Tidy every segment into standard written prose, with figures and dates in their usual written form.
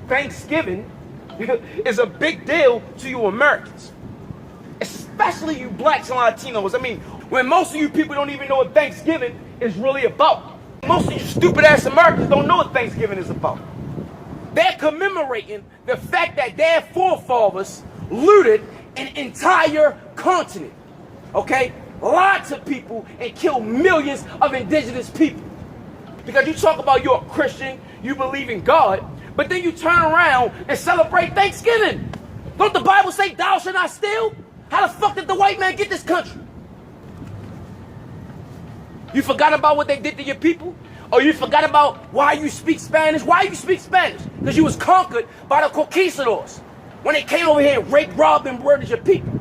Thanksgiving is a big deal to you Americans, especially you blacks and Latinos. I mean, when most of you people don't even know what Thanksgiving is really about. Most of you stupid ass Americans don't know what Thanksgiving is about. They're commemorating the fact that their forefathers looted an entire continent, okay? Lots of people, and killed millions of indigenous people. Because you talk about you're a Christian, you believe in God, but then you turn around and celebrate Thanksgiving. Don't the Bible say thou shalt not steal? How the fuck did the white man get this country? You forgot about what they did to your people? Or you forgot about why you speak Spanish? Why you speak Spanish? Because you was conquered by the conquistadors. When they came over here and raped, robbed, and murdered your people.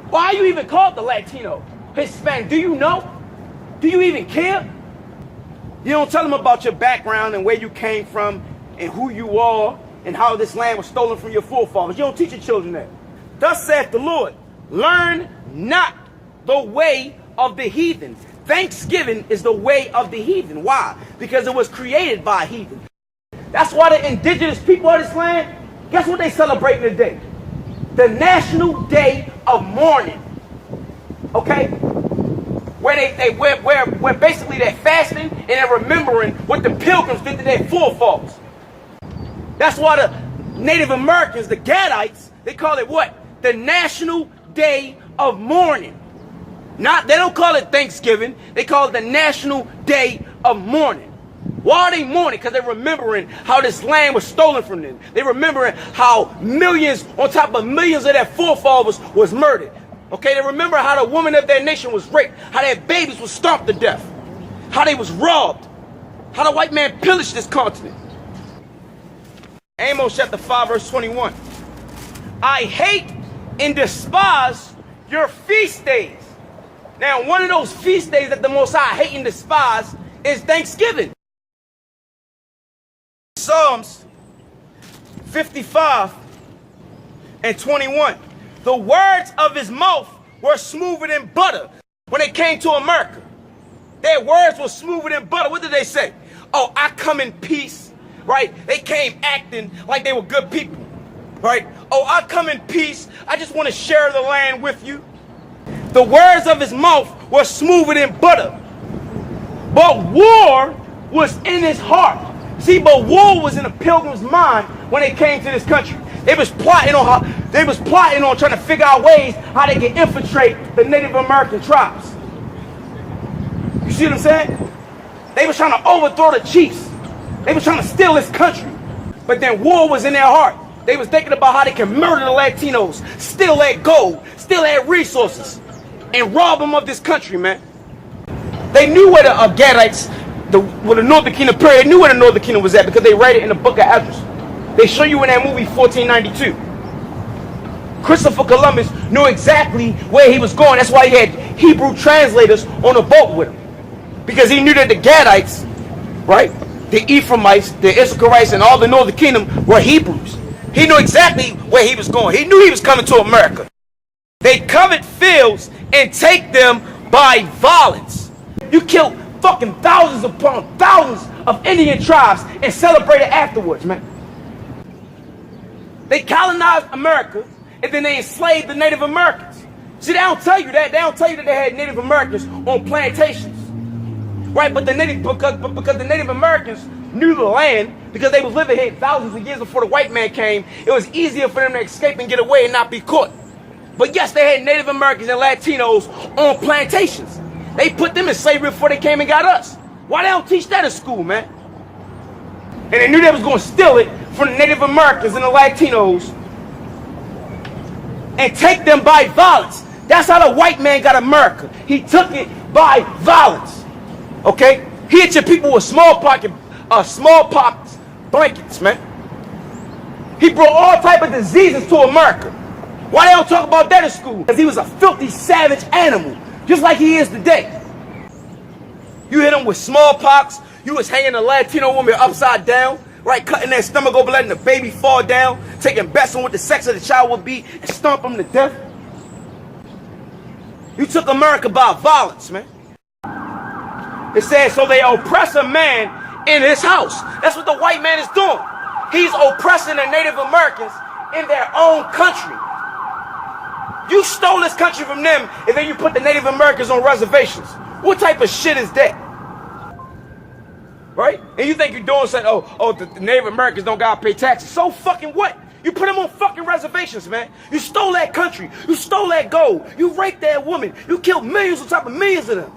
Why are you even called the Latino? Hispanic? Do you know? Do you even care? You don't tell them about your background and where you came from and who you are and how this land was stolen from your forefathers. You don't teach your children that. Thus saith the Lord, learn not the way of the heathen. Thanksgiving is the way of the heathen. Why? Because it was created by a heathen. That's why the indigenous people of this land, guess what they celebrate today? The National Day of Mourning. Okay? Where basically they're fasting and they're remembering what the pilgrims did to their forefathers. That's why the Native Americans, the Gadites, they call it what? The National Day of Mourning. They don't call it Thanksgiving. They call it the National Day of Mourning. Why are they mourning? Because they're remembering how this land was stolen from them. They're remembering how millions on top of millions of their forefathers was murdered. Okay, they remember how the woman of their nation was raped, how their babies were stomped to death, how they was robbed, how the white man pillaged this continent. Amos chapter 5 verse 21. I hate and despise your feast days. Now, one of those feast days that the Most High hate and despise is Thanksgiving. Psalms 55 and 21. The words of his mouth were smoother than butter. When they came to America, their words were smoother than butter. What did they say? Oh, I come in peace, right? They came acting like they were good people, right? Oh, I come in peace. I just want to share the land with you. The words of his mouth were smoother than butter. But war was in his heart. See, but war was in the pilgrim's mind when they came to this country. They was plotting on trying to figure out ways how they can infiltrate the Native American tribes. You see what I'm saying? They was trying to overthrow the chiefs. They was trying to steal this country. But then war was in their heart. They was thinking about how they can murder the Latinos, steal their gold, steal their resources, and rob them of this country, man. They knew where the Gadites, the Northern Kingdom period, they knew where the Northern Kingdom was at because they write it in the book of Esdras. They show you in that movie 1492. Christopher Columbus knew exactly where he was going. That's why he had Hebrew translators on a boat with him. Because he knew that the Gadites, right, the Ephraimites, the Issacharites, and all the Northern Kingdom were Hebrews. He knew exactly where he was going. He knew he was coming to America. They covet fields and take them by violence. You killed fucking thousands upon thousands of Indian tribes and celebrated afterwards, man. They colonized America and then they enslaved the Native Americans. See, they don't tell you that. They don't tell you that they had Native Americans on plantations, right? But because the Native Americans knew the land, because they was living here thousands of years before the white man came, it was easier for them to escape and get away and not be caught. But yes, they had Native Americans and Latinos on plantations. They put them in slavery before they came and got us. Why they don't teach that in school, man? And they knew they was going to steal it from the Native Americans and the Latinos and take them by violence. That's how the white man got America. He took it by violence. Okay? He hit your people with smallpox blankets, man. He brought all type of diseases to America. Why they don't talk about that in school? Because he was a filthy, savage animal, just like he is today. You hit him with smallpox. You was hanging a Latino woman upside down, right, cutting their stomach over, letting the baby fall down, taking bets on what the sex of the child would be, and stomp them to death. You took America by violence, man. It says, so they oppress a man in his house. That's what the white man is doing. He's oppressing the Native Americans in their own country. You stole this country from them, and then you put the Native Americans on reservations. What type of shit is that? Right? And you think you're doing something, the Native Americans don't gotta pay taxes. So fucking what? You put them on fucking reservations, man. You stole that country. You stole that gold. You raped that woman. You killed millions on top of millions of them.